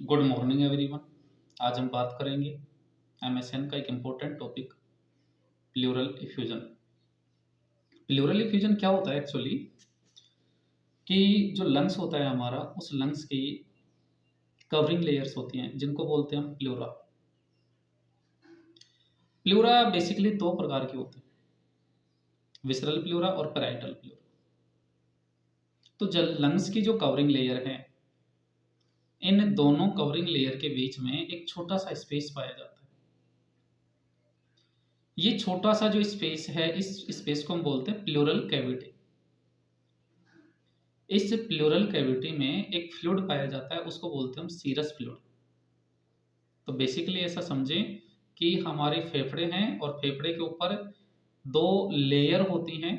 Good morning everyone. आज हम बात करेंगे एमएसएन का एक important topic, pleural effusion. Pleural effusion क्या होता है एक्चुअली कि जो लंग्स होता है हमारा, उस लंग्स की कवरिंग लेयर्स होती हैं जिनको बोलते हैं हम प्लूरा। प्लूरा बेसिकली दो प्रकार के होते हैं, विसरल प्लूरा और पैराइटल प्लूरा। तो लंग्स की जो कवरिंग लेयर है, इन दोनों कवरिंग लेयर के बीच में एक छोटा सा स्पेस पाया जाता है। ये छोटा सा जो स्पेस है, इस स्पेस को हम बोलते हैं प्लूरल कैविटी। इस प्लूरल कैविटी में एक फ्लूइड पाया जाता है, उसको बोलते हैं हम सीरस फ्लूइड। तो बेसिकली ऐसा समझें कि हमारे फेफड़े हैं और फेफड़े के ऊपर दो लेयर होती हैं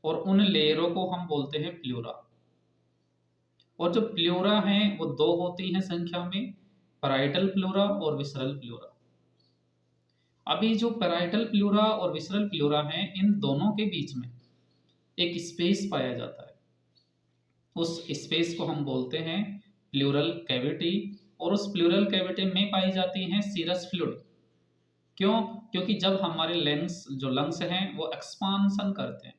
और उन लेयरों को हम बोलते हैं प्लूरा। और जो प्लूरा हैं वो दो होती हैं संख्या में, पैराइटल प्लूरा और विसरल प्लूरा। अभी जो पैराइटल प्लूरा और विसरल प्लूरा हैं, इन दोनों के बीच में एक स्पेस पाया जाता है। उस स्पेस को हम बोलते हैं प्लूरल कैविटी, और उस प्लूरल कैविटी में पाई जाती हैं सीरस फ्लूइड। क्यों? क्योंकि जब हमारे लंग्स हैं वो एक्सपांसन करते हैं,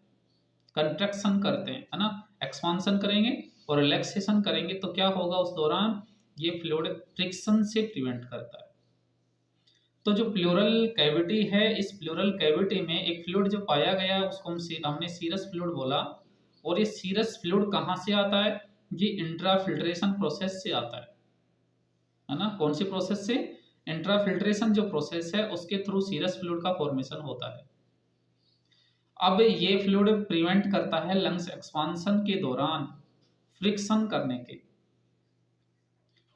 कंट्रैक्शन करते हैं, है ना। एक्सपांसन करेंगे और रिलैक्सेशन करेंगे तो क्या होगा उस दौरान, ये फ्लूइड फ्रिक्शन से प्रिवेंट करता है। तो जो प्लूरल कैविटी है, इस प्लूरल कैविटी में एक फ्लूइड जो पाया गया उसको हमने सीरस फ्लूइड बोला। और ये सीरस फ्लूइड कहाँ से आता है? ये इंट्राफिल्ट्रेशन प्रोसेस से आता है ना। कौन सी प्रोसेस से? इंट्राफिल्ट्रेशन जो प्रोसेस है उसके थ्रू सीरस फ्लूइड का फॉर्मेशन होता है। अब ये फ्लूइड प्रिवेंट करता है लंग्स एक्सपांसन के दौरान फ्रिक्शन करने के।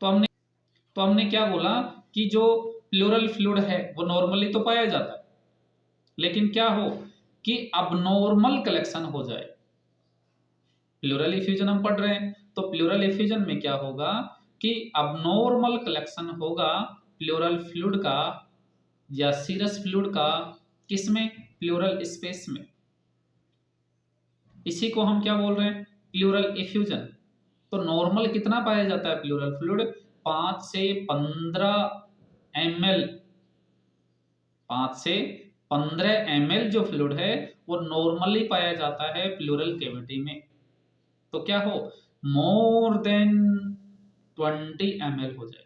तो हमने क्या बोला कि जो प्लूरल फ्लूइड है वो नॉर्मली तो पाया जाता है, लेकिन क्या हो कि अबनॉर्मल कलेक्शन हो जाए। प्लूरल इफ्यूजन हम पढ़ रहे हैं, तो प्लूरल इफ्यूजन में क्या होगा कि अबनॉर्मल कलेक्शन होगा प्लूरल फ्लूइड का या सीरस फ्लूइड का। किसमें? प्लूरल स्पेस में। इसी को हम क्या बोल रहे हैं? Pleural effusion. तो नॉर्मल कितना पाया जाता है प्लूरल फ्लूइड? 5 से 15 ml। 5 से 15 ml जो फ्लूइड है वो नॉर्मली पाया जाता है प्लूरल कैविटी में। तो क्या हो, मोर देन 20 ml हो जाए,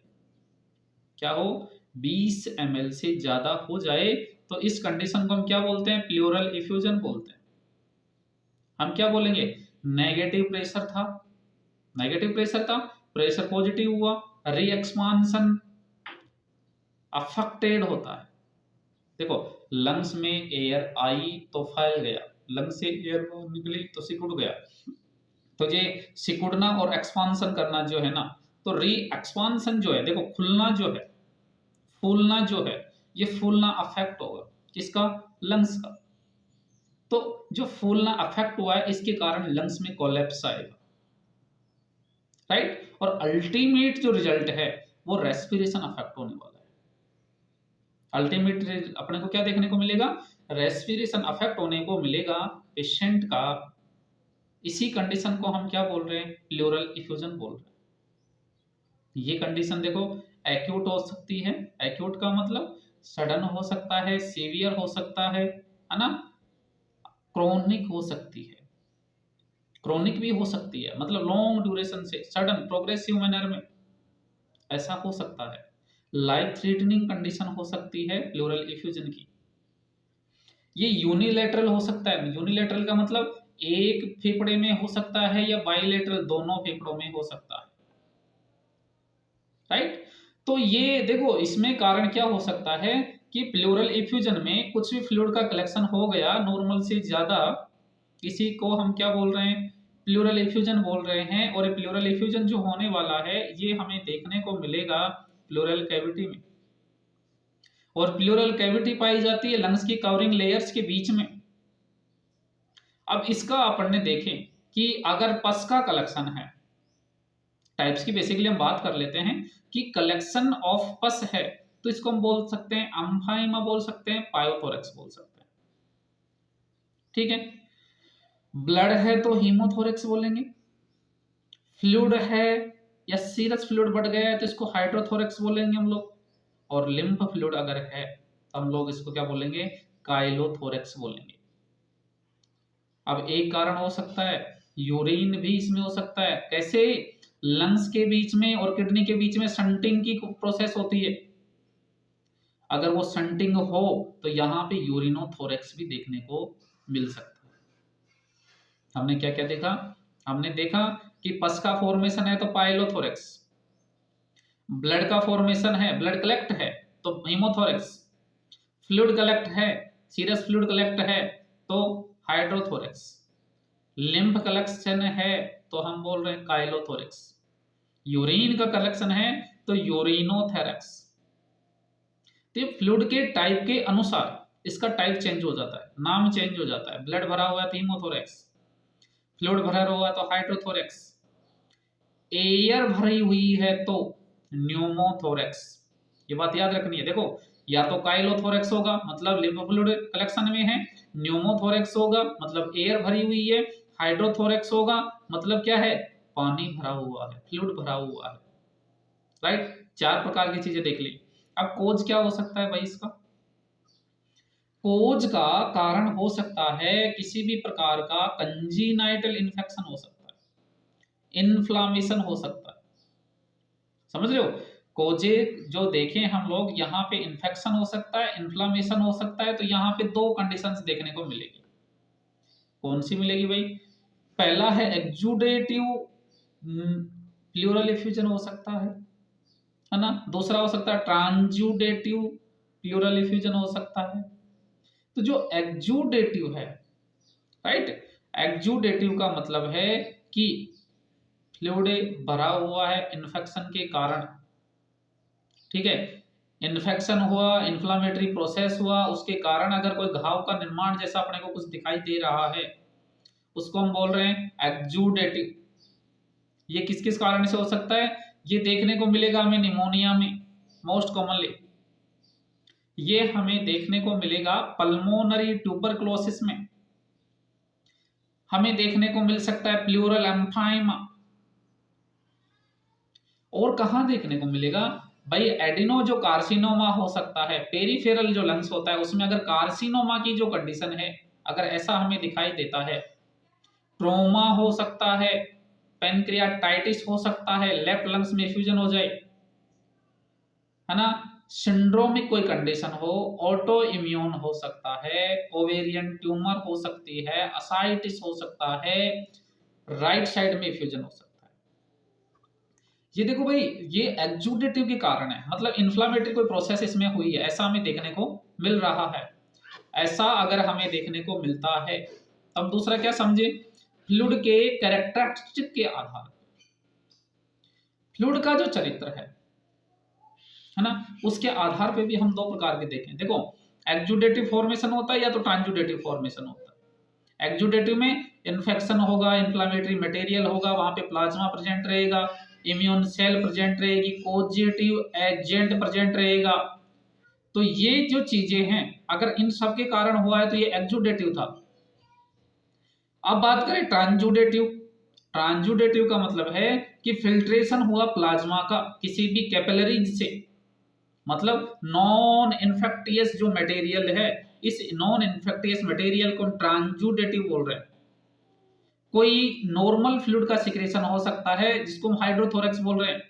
क्या हो, 20 ml से ज्यादा हो जाए, तो इस कंडीशन को हम क्या बोलते हैं? प्लूरल इफ्यूजन बोलते हैं। हम क्या बोलेंगे? नेगेटिव प्रेशर था, नेगेटिव प्रेशर था, प्रेशर पॉजिटिव हुआ, री एक्सपांसन अफेक्टेड होता है। देखो, लंग्स में एयर आई तो फैल गया, लंग्स से एयर निकली तो सिकुड़ गया। तो ये सिकुड़ना और एक्सपांसन करना जो है ना, तो री एक्सपांसन जो है, देखो खुलना जो है, फूलना जो है, ये फूलना अफेक्ट होगा किसका? लंग्स का। तो जो फूलना अफेक्ट हुआ है इसके कारण लंग्स में कोलैप्स आएगा, राइट। और अल्टीमेट जो रिजल्ट है वो रेस्पिरेशन अफेक्ट होने वाला है। अल्टीमेट अपने को क्या देखने को मिलेगा? रेस्पिरेशन अफेक्ट होने को मिलेगा पेशेंट का। इसी कंडीशन को हम क्या बोल रहे हैं? प्लूरल इफ्यूजन बोल रहे हैं। ये कंडीशन देखो एक्यूट हो सकती है। एक्यूट का मतलब सडन हो सकता है, सीवियर हो सकता है ना। क्रोनिक हो सकती है, क्रोनिक भी हो सकती है, मतलब लॉन्ग ड्यूरेशन से सडन प्रोग्रेसिव मैनर में ऐसा हो सकता है। लाइफ थ्रेटनिंग कंडीशन हो सकती है प्लूरल इफ्यूजन की। ये यूनिलेटरल हो सकता है। यूनिलेटरल का मतलब एक फेफड़े में हो सकता है या बाइलेटरल दोनों फेफड़ों में हो सकता है, राइट। तो ये देखो इसमें कारण क्या हो सकता है कि प्लूरल इफ्यूजन में कुछ भी फ्लूइड का कलेक्शन हो गया नॉर्मल से ज्यादा, इसी को हम क्या बोल रहे हैं? प्लूरल इफ्यूजन बोल रहे हैं। और ये प्लूरल इफ्यूजन जो होने वाला है ये हमें देखने को मिलेगा प्लूरल कैविटी में। और प्लूरल कैविटी पाई जाती है लंग्स की कवरिंग लेयर्स के बीच में। अब इसका अपन ने देखें कि अगर पस का कलेक्शन है, टाइप्स की बेसिकली हम बात कर लेते हैं कि कलेक्शन ऑफ पस है, तो इसको हम बोल सकते हैं एम्फाइमा बोल सकते हैं, पायोथोरैक्स बोल सकते हैं, ठीक है। ब्लड है तो हीमोथोरैक्स बोलेंगे, फ्लूइड है या सीरस फ्लूइड बढ़ गया है तो इसको हाइड्रोथोरेक्स बोलेंगे हम लोग, और लिम्फ फ्लूइड अगर है तो हम लोग इसको क्या बोलेंगे, काइलोथोरेक्स बोलेंगे। अब एक कारण हो सकता है यूरिन भी इसमें हो सकता है, कैसे, लंग्स के बीच में और किडनी के बीच में शंटिंग की प्रोसेस होती है, अगर वो शंटिंग हो तो यहाँ पे यूरिनोथोरेक्स भी देखने को मिल सकता है। हमने क्या क्या देखा, हमने देखा कि पस का फॉर्मेशन है तो पाइलोथोरेक्स, ब्लड का फॉर्मेशन है, ब्लड कलेक्ट है तो हीमोथोरेक्स, फ्लूइड कलेक्ट है, सीरस फ्लूइड कलेक्ट है तो हाइड्रोथोरेक्स, लिम्फ कलेक्शन है तो हम बोल रहे हैं काइलोथोरेक्स, यूरिन का कलेक्शन है तो यूरिनोथोरेक्स। तो ये फ्लूइड के टाइप के अनुसार इसका टाइप चेंज हो जाता है, नाम चेंज हो जाता है। ब्लड भरा हुआ है तो हीमोथोरेक्स, फ्लूइड भरा हुआ है तो हाइड्रोथोरेक्स, एयर भरी हुई है तो न्यूमोथोरेक्स। ये बात याद रखनी है। देखो, या तो काइलोथोरेक्स होगा मतलब लिम्फ फ्लूइड कलेक्शन में है, न्यूमोथोरेक्स होगा मतलब एयर भरी हुई है, हाइड्रोथोरेक्स होगा मतलब क्या है, पानी भरा हुआ है, फ्लूइड भरा हुआ है। राइट, 4 प्रकार की चीजें देख ली। अब कोज क्या हो सकता है भाई इसका, कोज का कारण हो सकता है किसी भी प्रकार का कंजीनाइटल इन्फेक्शन हो सकता है, इन्फ्लामेशन हो सकता है, समझ रहे हो। कोजे जो देखें हम लोग, यहाँ पे इन्फेक्शन हो सकता है, इन्फ्लामेशन हो सकता है, तो यहाँ पे 2 कंडीशंस देखने को मिलेगी। कौन सी मिलेगी भाई, पहला है एक्जूडेटिव प्लूरल इफ्यूजन हो सकता है ना, दूसरा हो सकता है ट्रांजुडेटिव प्लूरल इफ्यूजन हो सकता है। तो जो एक्जूडेटिव है, राइट, एक्जूडेटिव का मतलब है कि फ्लूइड भरा हुआ है इन्फेक्शन के कारण, ठीक है, इन्फेक्शन हुआ, इन्फ्लामेटरी प्रोसेस हुआ, उसके कारण अगर कोई घाव का निर्माण जैसा अपने को कुछ दिखाई दे रहा है, उसको हम बोल रहे हैं एक्जूडेटिव। ये किस किस कारण से हो सकता है, ये देखने को मिलेगा हमें निमोनिया में मोस्ट कॉमनली, ये हमें देखने को मिलेगा पल्मोनरी ट्यूबरक्लोसिस में, हमें देखने को मिल सकता है प्लूरल एम्फाइमा, और कहां देखने को मिलेगा भाई, एडिनो जो कार्सिनोमा हो सकता है, पेरिफेरल जो लंग्स होता है उसमें अगर कार्सिनोमा की जो कंडीशन है, अगर ऐसा हमें दिखाई देता है, ट्रोमा हो सकता है, पेनक्रियाटाइटिस हो सकता है, लेफ्ट लंग्स में फ्यूजन हो जाए, है ना, सिंड्रोमिक कोई कंडीशन हो, ऑटो इम्यून हो सकता है, ओवेरियन ट्यूमर हो सकती है, असाइटिस हो सकता है, राइट साइड में फ्यूजन हो सकता है। ये देखो भाई, ये एक्जूडेटिव के कारण है, मतलब इन्फ्लामेटरी कोई प्रोसेस इसमें हुई है, ऐसा हमें देखने को मिल रहा है। ऐसा अगर हमें देखने को मिलता है, तब दूसरा क्या समझे, फ्लूइड के कैरेक्टरिस्टिक के आधार, फ्लूइड का जो चरित्र है ना, उसके आधार पे भी हम 2 प्रकार के देखें। देखो, एक्जूडेटिव फॉर्मेशन होता है या तो ट्रांजुडेटिव फॉर्मेशन होता है। एक्जूडेटिव में इन्फेक्शन होगा, इन्फ्लामेटरी मटेरियल होगा, वहां पे प्लाज्मा प्रेजेंट रहेगा, इम्यून सेल प्रेजेंट रहेगी, पॉजिटिव एजेंट प्रेजेंट रहेगा। तो ये जो चीजें हैं, अगर इन सब के कारण हुआ है तो ये एक्जूडेटिव था। अब बात करें ट्रांजुडेटिव, ट्रांजुडेटिव का मतलब है कि फिल्ट्रेशन हुआ प्लाज्मा का किसी भी कैपिलरीज से, मतलब नॉन इन्फेक्टियस जो मटेरियल है, इस नॉन इन्फेक्टियस मटेरियल को ट्रांजुडेटिव बोल रहे हैं। कोई नॉर्मल फ्लूइड का सिक्रेशन हो सकता है जिसको हम हाइड्रोथोरेक्स बोल रहे हैं,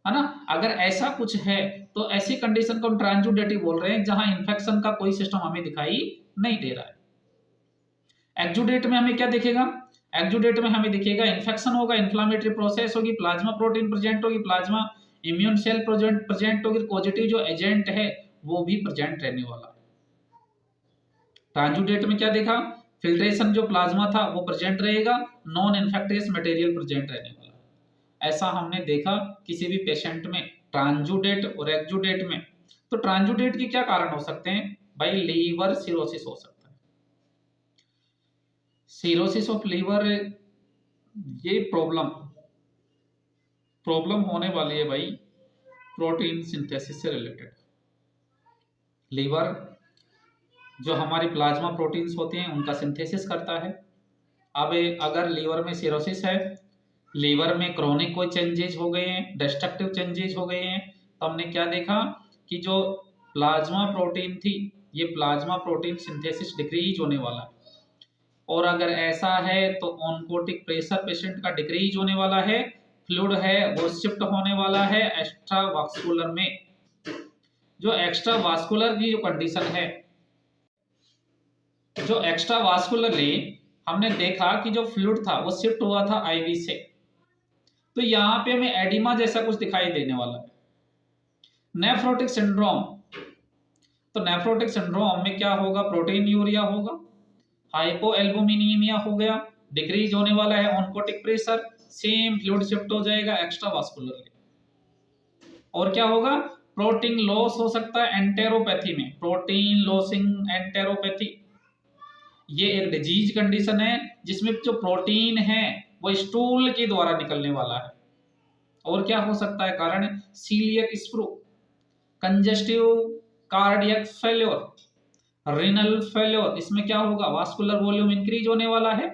है ना। अगर ऐसा कुछ है तो ऐसी कंडीशन को हम ट्रांजुडेटिव बोल रहे हैं जहां इन्फेक्शन का कोई सिस्टम हमें दिखाई नहीं दे रहा है। एक्जूडेट में हमें क्या दिखेगा, एक्जूडेट में हमें दिखेगा इन्फेक्शन होगा, इन्फ्लामेटरी प्रोसेस होगी, प्लाज्मा प्रोटीन प्रेजेंट होगी, प्लाज्मा इम्यून सेल प्रेजेंट होगी, पॉजिटिव जो एजेंट है वो भी प्रेजेंट रहने वाला है। ट्रांजुडेट में क्या देखा, फिल्ट्रेशन जो प्लाज्मा था वो प्रेजेंट रहेगा, नॉन इन्फेक्टियस मटेरियल प्रेजेंट रहने वाला है। ऐसा हमने देखा किसी भी पेशेंट में, ट्रांजुडेट और एक्जुडेट में। तो ट्रांजुडेट के क्या कारण हो सकते हैं भाई, लीवर सिरोसिस हो सकता है, सिरोसिस ऑफ लीवर, ये प्रॉब्लम होने वाली है भाई प्रोटीन सिंथेसिस से रिलेटेड। लीवर जो हमारी प्लाज्मा प्रोटीन्स होती हैं उनका सिंथेसिस करता है। अब अगर लीवर में सिरोसिस है लीवर में क्रोनिक कोई चेंजेज हो गए हैं, डिस्ट्रक्टिव चेंजेज हो गए हैं, तो हमने क्या देखा कि जो प्लाज्मा प्रोटीन थी, ये प्लाज्मा प्रोटीन सिंथेसिस डिक्रीज होने वाला है। और अगर ऐसा है तो ऑन्कोटिक प्रेशर पेशेंट का डिक्रीज होने वाला है, फ्लूइड है वो शिफ्ट होने वाला है एक्स्ट्रा वास्कुलर में। जो एक्स्ट्रा वास्कुलर की जो कंडीशन है, जो एक्स्ट्रा वास्कुलरली हमने देखा कि जो फ्लूइड था वो शिफ्ट हुआ था आईवी से, तो यहाँ पे हमें एडिमा जैसा कुछ दिखाई देने वाला है। नेफ्रोटिक सिंड्रोम, तो नेफ्रोटिक सिंड्रोम में क्या होगा, प्रोटीन यूरिया होगा, हाइपोएल्बुमिनीमिया हो गया, डिक्रीज होने वाला है oncotic pressure, same fluid shift हो जाएगा एक्स्ट्रा वास्कुलरली। और क्या होगा, प्रोटीन लॉस हो सकता है एंटेरोपैथी में, प्रोटीन लॉसिंग एंटेरोपैथी। ये एक डिजीज कंडीशन है जिसमें जो प्रोटीन है वो स्टूल के द्वारा निकलने वाला है। और क्या हो सकता है कारण, coeliac sprue, congestive cardiac failure, renal failure. इसमें क्या होगा, वास्कुलर वॉल्यूम इंक्रीज होने वाला है।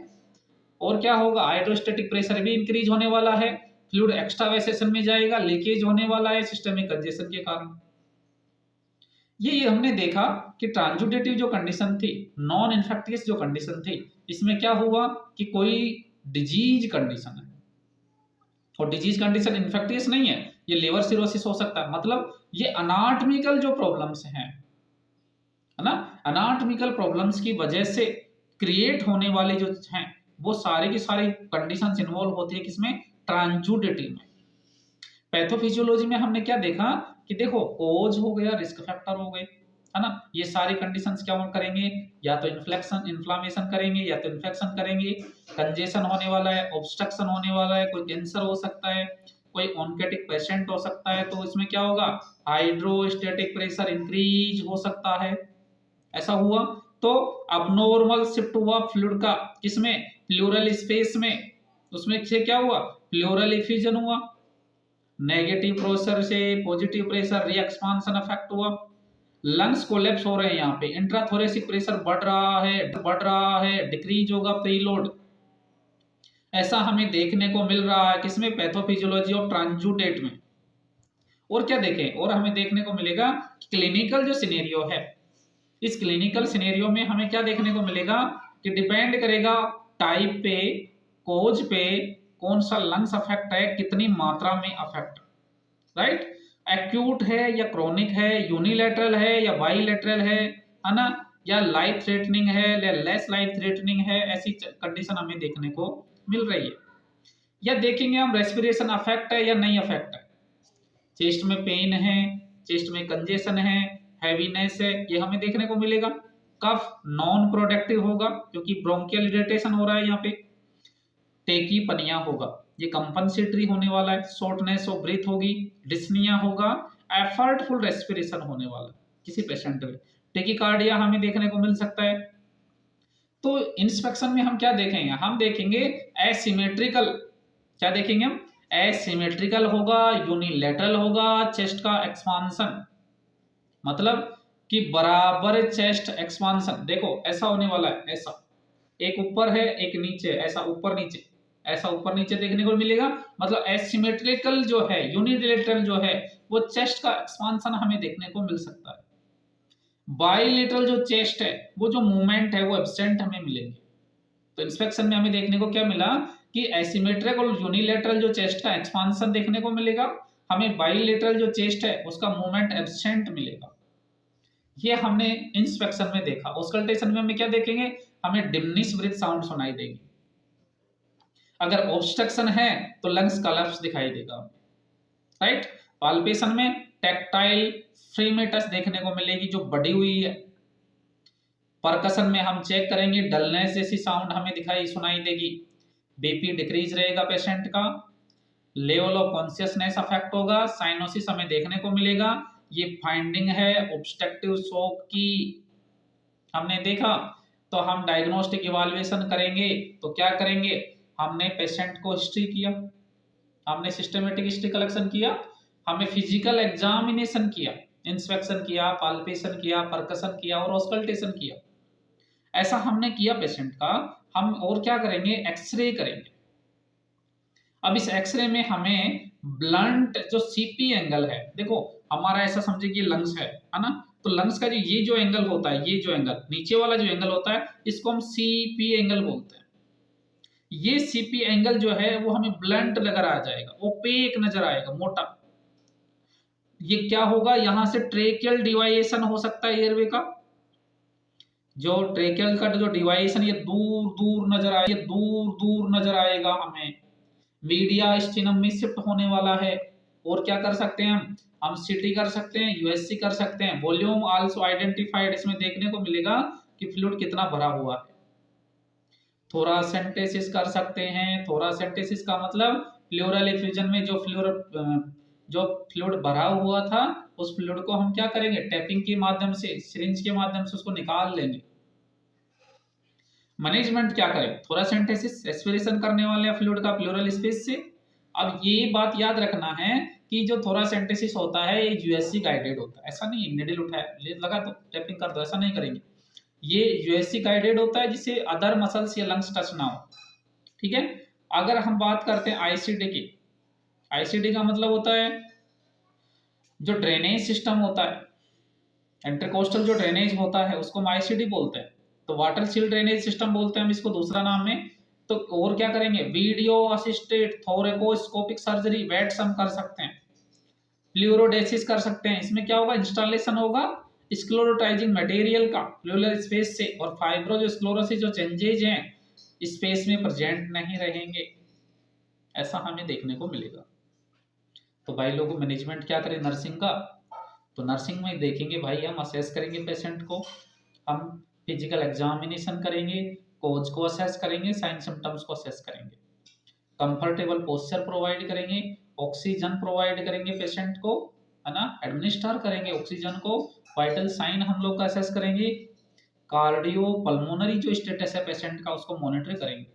और क्या होगा, हाइड्रोस्टैटिक प्रेशर भी इंक्रीज होने वाला है, फ्लूइड एक्स्ट्रावेसेशन में जाएगा, लीकेज होने वाला है सिस्टमिक कंजेशन के कारण। ये हमने देखा कि ट्रांजुडेटिव जो कंडीशन थी, नॉन इन्फेक्टियस जो कंडीशन थी, इसमें क्या हुआ कि कोई डिजीज कंडीशन है, और डिजीज कंडीशन इन्फेक्टियस नहीं है, ये लिवर सिरोसिस हो सकता है। मतलब ये अनाटॉमिकल जो प्रॉब्लम्स हैं, है ना, अनाटॉमिकल प्रॉब्लम्स की वजह से क्रिएट होने वाली जो हैं वो सारी की सारी कंडीशंस इन्वॉल्व होती है किसमें, ट्रांजुडेटिव में। पैथोफिजियोलॉजी में हमने क्या देखा कि देखो कोज हो गया, रिस्क फैक्टर हो गए, है ना, ये सारी कंडीशंस क्या करेंगे, या तो इन्फ्लेमेशन करेंगे, या तो इन्फेक्शन करेंगे, कंजेशन होने वाला है, ऑब्स्ट्रक्शन होने वाला है, कोई कैंसर हो सकता है, कोई ऑन्कोटिक पेशेंट हो सकता है, तो इसमें क्या होगा, हाइड्रोस्टैटिक प्रेशर इंक्रीज हो सकता है। ऐसा हुआ तो अबनॉर्मल शिफ्ट हुआ फ्लूइड का किसमें, प्लूरल स्पेस में, उसमें से क्या हुआ, प्लूरल इफ्यूजन हुआ, नेगेटिव प्रेशर से पॉजिटिव प्रेशर री एक्सपांशन इफेक्ट हुआ, लंग्स कोलैप्स हो रहे हैं, यहाँ पे इंट्राथोरेसिक प्रेशर बढ़ रहा है, डिक्रीज होगा प्रीलोड। ऐसा हमें देखने को मिल रहा है किसमें, पैथोफिजियोलॉजी ऑफ ट्रांजुडेट में। और क्या देखें, और हमें देखने को मिलेगा क्लिनिकल जो सिनेरियो है, इस क्लिनिकल सिनेरियो में हमें क्या देखने को मिलेगा कि डिपेंड करेगा टाइप पे, कोज पे, कौन सा लंग्स अफेक्ट है, कितनी मात्रा में अफेक्ट, राइट, एक्यूट है या क्रोनिक है, यूनिलैटरल है या बाइलैटरल है ना, या लाइफ थ्रेटनिंग है या लेस लाइफ थ्रेटनिंग है, ऐसी कंडीशन हमें देखने को मिल रही है। या देखेंगे हम रेस्पिरेशन अफेक्ट है या नहीं अफेक्ट है, चेस्ट में पेन है, चेस्ट में कंजेशन है, हैवीनेस है, ये हमें देखने को मिलेगा। कफ नॉन प्रोडक्टिव होगा क्योंकि ब्रोंकियल इरिटेशन हो रहा है यहाँ पे, टेकी पनिया होगा, ये कंपनसेटरी होने वाला है, शॉर्टनेस ऑफ ब्रीथ होगी, डिस्निया होगा, एफर्टफुल रेस्पिरेशन होने वाला है किसी पेशेंट में, टेकीकार्डिया हमें देखने को मिल सकता है। तो इंस्पेक्शन में हम क्या देखेंगे, हम देखेंगे एसिमेट्रिकल, क्या देखेंगे हम, एसिमेट्रिकल होगा, यूनिलैटरल होगा, चेस्ट का एक्सपांशन, मतलब कि बराबर चेस्ट एक्सपांशन। देखो ऐसा होने वाला है, ऐसा एक ऊपर है एक नीचे, ऐसा ऊपर नीचे, ऐसा ऊपर नीचे देखने को मिलेगा, मतलब एसिमेट्रिकल जो है, यूनिलैटरल जो है वो चेस्ट का एक्सपांशन हमें देखने को मिल सकता है। बाइलेटरल जो चेस्ट है वो जो मूवमेंट है वो एब्सेंट हमें मिलेंगे। तो इंस्पेक्शन में हमें देखने को क्या मिला कि एसिमेट्रिक और यूनिलैटरल जो चेस्ट का एक्सपांशन देखने को मिलेगा, हमें बाइलेटरल जो चेस्ट है उसका मूवमेंट एब्सेंट मिलेगा। ये हमने इंस्पेक्शन में देखा। ऑस्कल्टेशन में हमें क्या देखेंगे, हमें डिमिनिश ब्रीथ साउंड सुनाई देगी। अगर ऑब्स्ट्रक्शन है तो लंग्स कोलैप्स दिखाई देगा, राइट। पाल्पेशन में टैक्टाइल फ्रीमेटस देखने को मिलेगी जो बढ़ी हुई है। परकशन में हम चेक करेंगे, डलनेस जैसी साउंड हमें दिखाई सुनाई देगी, बीपी डिक्रीज रहेगा पेशेंट का, लेवल ऑफ कॉन्शियसनेस अफेक्ट होगा, साइनोसिस हमें देखने को मिलेगा। ये फाइंडिंग है ऑब्स्ट्रक्टिव शॉक की, हमने देखा। तो हम डायग्नोस्टिक इवैल्यूएशन करेंगे तो क्या करेंगे, हमने पेशेंट को हिस्ट्री किया, हमने सिस्टमेटिक हिस्ट्री कलेक्शन किया, हमें फिजिकल एग्जामिनेशन किया, इंस्पेक्शन किया, पाल्पेशन किया, परकशन किया और ऑस्कल्टेशन किया। ऐसा हमने किया पेशेंट का। हम और क्या करेंगे, एक्सरे करेंगे। अब इस एक्सरे में हमें ब्लंट जो सीपी एंगल है, देखो हमारा ऐसा समझे कि लंग्स है ना, तो लंग्स का जो ये जो एंगल होता है, ये जो एंगल नीचे वाला जो एंगल होता है, इसको हम सीपी एंगल बोलते हैं। ये सीपी एंगल जो है वो हमें ब्लंट नजर आ जाएगा, ओपेक नजर आएगा, मोटा। ये क्या होगा, यहां से ट्रेकियल डिवाइएशन हो सकता है एयरवे का, जो ट्रेकियल का जो डिवाइएशन ये दूर दूर नजर आए, ये दूर दूर नजर आएगा हमें। मीडिया स्टिनम में शिफ्ट होने वाला है। और क्या कर सकते हैं हम सीटी कर सकते हैं, यूएससी कर सकते हैं। वॉल्यूम आल्सो आइडेंटिफाइड, इसमें देखने को मिलेगा कि फ्लूइड कितना भरा हुआ है। थोरासेंटेसिस कर सकते हैं। थोरासेंटेसिस का मतलब प्लूरल एफ्यूजन में जो फ्लूइड भरा हुआ था, उस फ्लूइड को हम क्या करेंगे, टैपिंग के माध्यम से, सिरिंज के माध्यम से उसको निकाल लेंगे। मैनेजमेंट क्या करें, थोरासेंटेसिस एस्पिरेशन करने वाले फ्लूइड का प्लूरल स्पेस से। अब ये बात याद रखना है कि जो थोरासेंटेसिस होता है ये यूएससी गाइडेड होता है, ऐसा नहीं निडल उठाया लगा तो टैपिंग कर दो, ऐसा नहीं करेंगे। ये यूएससी गाइडेड होता है जिससे अदर मसल्स या लंग्स टच ना हो, ठीक है। अगर हम बात करते हैं आईसीडी की, आईसीडी का मतलब होता है जो ड्रेनेज सिस्टम होता है, इंटरकोस्टल जो ड्रेनेज होता है उसको हम आईसीडी बोलते हैं। तो वाटर सील ड्रेनेज सिस्टम बोलते हैं हम इसको दूसरा नाम में। तो और क्या करेंगे, video assisted thoracoscopic surgery, weights हम कर सकते हैं, फ्लूरोडेसिस कर सकते हैं। इसमें क्या होगा, इंस्टॉलेशन होगा स्क्लेरोटाइजिंग मटेरियल का प्लूरल स्पेस से, और फाइब्रोस्क्लेरोसिस जो चेंजेज हैं स्पेस में प्रेजेंट नहीं रहेंगे, ऐसा हमें देखने को मिलेगा। तो भाई लोगों, मैनेजमेंट क्या करें नर्सिंग का, तो नर्सिंग में देखेंगे भाई, हम असेस करेंगे पेशेंट को, हम फिजिकल एग्जामिनेशन करेंगे, कोज को असेस करेंगे, साइन सिम्टम्स को असेस करेंगे, कंफर्टेबल पोस्चर प्रोवाइड करेंगे, ऑक्सीजन प्रोवाइड करेंगे पेशेंट को, है ना, एडमिनिस्टर करेंगे ऑक्सीजन को, वाइटल साइन हम लोग का असेस करेंगे, कार्डियो पल्मोनरी जो स्टेटस है पेशेंट का उसको मॉनिटर करेंगे,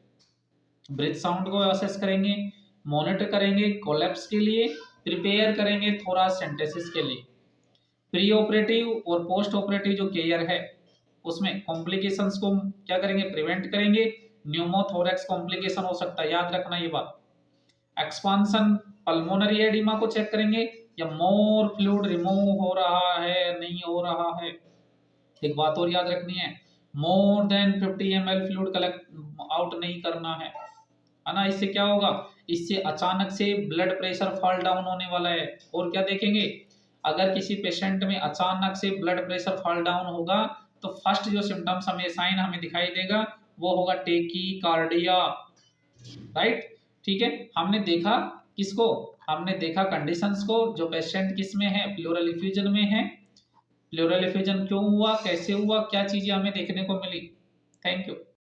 ब्रीथ साउंड को असेस करेंगे, मॉनिटर करेंगे, कोलैप्स के लिए प्रिपेयर करेंगे, थोरासेंटेसिस के लिए। प्री ऑपरेटिव और पोस्ट ऑपरेटिव जो केयर है उसमें कॉम्प्लिकेशंस को क्या करेंगे, प्रिवेंट करेंगे। न्यूमोथोरैक्स कॉम्प्लिकेशन हो सकता है, याद रखना ये बात। एक्सपांशन पल्मोनरी एडिमा को चेक करेंगे, या मोर फ्लूइड रिमूव हो रहा है नहीं हो रहा है। एक बात और याद रखनी है, more than 50 ml fluid collect out नहीं करना है ना। इससे क्या होगा, इससे अचानक से ब्लड प्रेशर फॉल डाउन होने वाला है। और क्या देखेंगे, अगर किसी पेशेंट में अचानक से ब्लड प्रेशर फॉल डाउन होगा तो फर्स्ट जो सिम्टम्स हमें साइन हमें दिखाई देगा वो होगा टेकीकार्डिया, राइट, ठीक है। हमने देखा किसको, हमने देखा कंडीशंस को, जो पेशेंट किस में है, प्लूरल इफ्यूजन में है। प्लूरल इफ्यूजन क्यों हुआ, कैसे हुआ, क्या चीजें हमें देखने को मिली। Thank you.